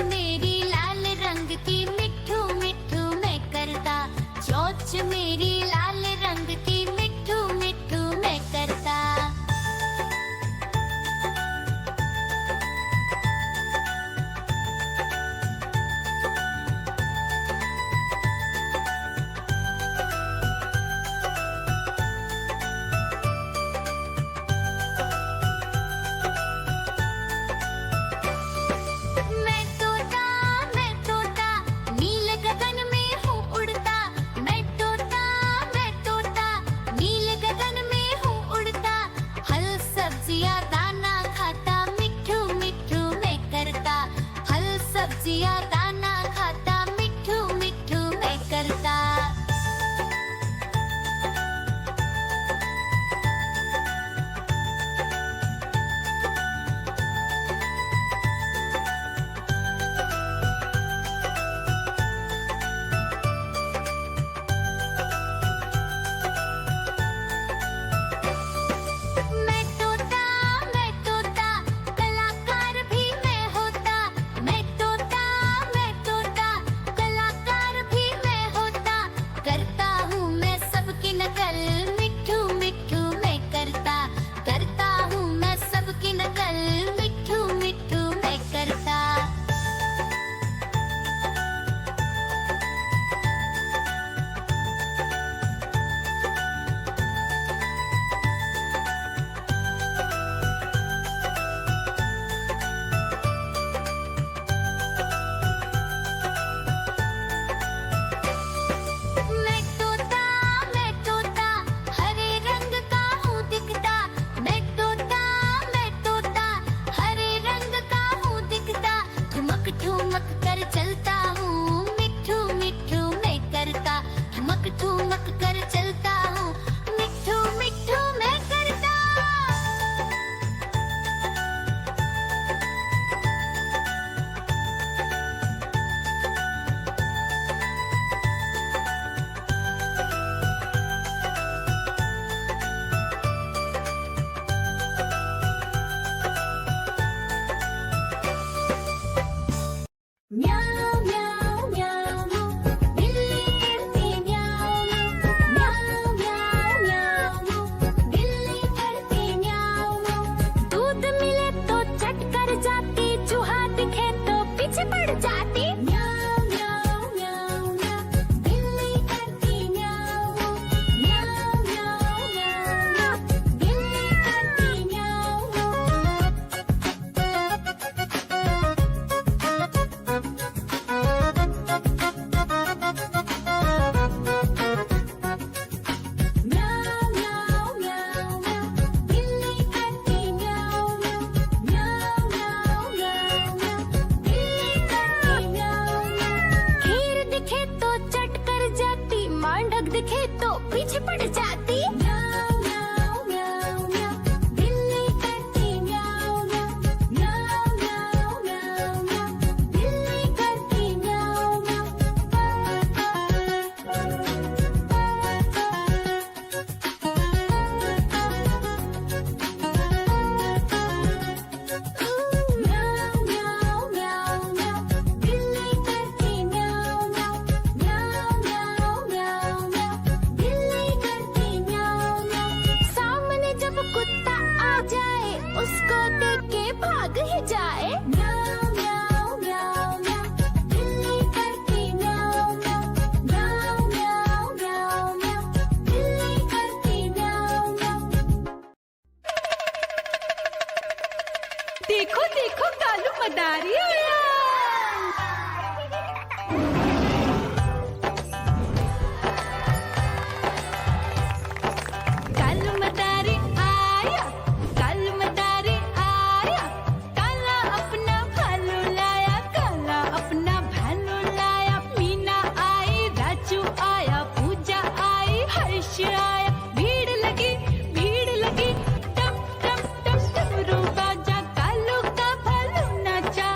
मेरी लाल रंग की मिठू मिठू मैं करता, चोंच मेरी लाल रंग की मिठू मिठू मैं करता। सब्जियां दाना खाता मिठू मिठू मैं करता। ठुमक कर चलता हूँ मिठू मिठू मैं करता, ठुमक कर चलता हूँ मिठू मिठू मैं करता। म्याऊ म्याऊ म्याऊ बिल्ली करती म्याऊ म्याऊ म्याऊ म्याऊ बिल्ली करती म्याऊ। दूध मिले तो चट कर जाती, चूहा दिखे तो पीछे पड़ जाती। म्याऊ म्याऊ म्याऊ म्याऊ बिल्ली करती म्याऊ म्याऊ म्याऊ म्याऊ बिल्ली करती म्याऊ। दिखे तो पीछे पड़ जाती। म्याऊ म्याऊ म्याऊ म्याऊ बिल्ली करती म्याऊ म्याऊ म्याऊ म्याऊ म्याऊ बिल्ली करती म्याऊ म्याऊ म्याऊ म्याऊ म्याऊ बिल्ली करती म्याऊ म्याऊ म्याऊ म्याऊ बिल्ली करती म्याऊ म्याऊ। सामने जब कुत्ता आ जाए उसको देख के भाग ही जाए। म्याऊ म्याऊ म्याऊ म्याऊ बिल्ली करती म्याऊ म्याऊ म्याऊ म्याऊ म्याऊ बिल्ली करती म्याऊ म्याऊ। देखो देखो कालू मदारी आया। कालू मदारी आया, कालू मदारी आया, काला अपना भालू लाया, काला अपना भालू लाया। मीना आई, राजू आया, पूजा आई, हर्ष आया। भीड़ लगी टम टम टम डमरू बाजा, कालू का भालू नाचा।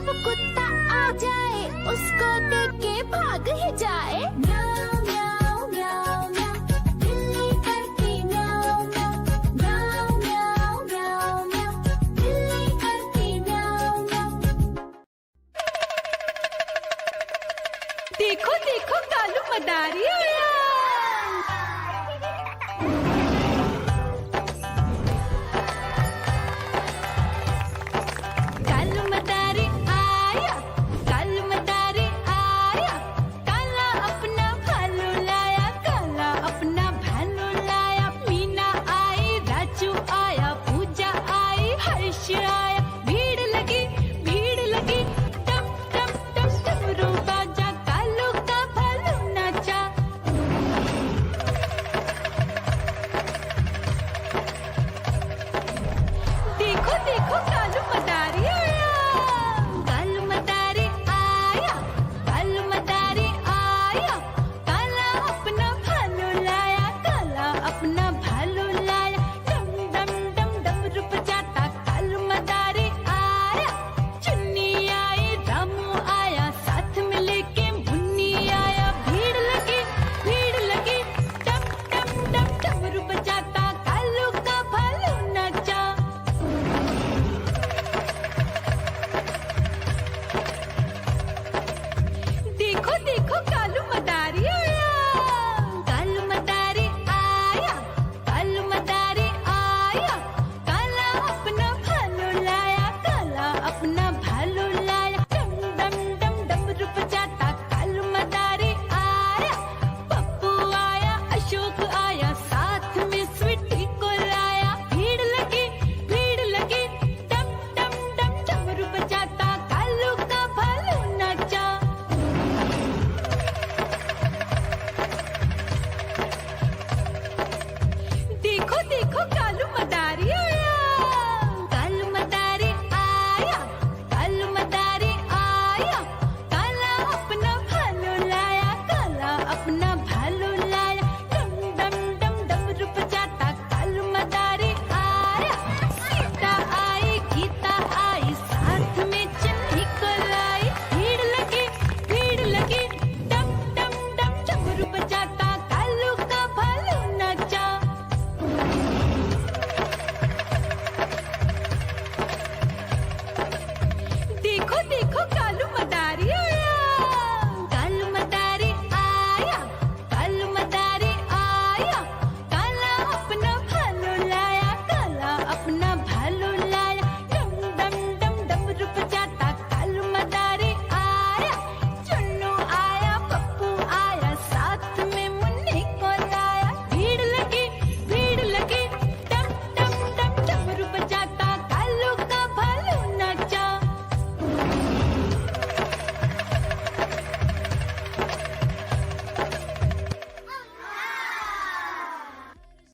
वो कुत्ता आ जाए उसको देख के भाग ही जाए। म्याऊं म्याऊं म्याऊं म्याऊं, बिल्ली करती म्याऊं म्याऊं। म्याऊं म्याऊं म्याऊं म्याऊं, बिल्ली करती म्याऊं म्याऊं। देखो देखो कालू मदारी आया।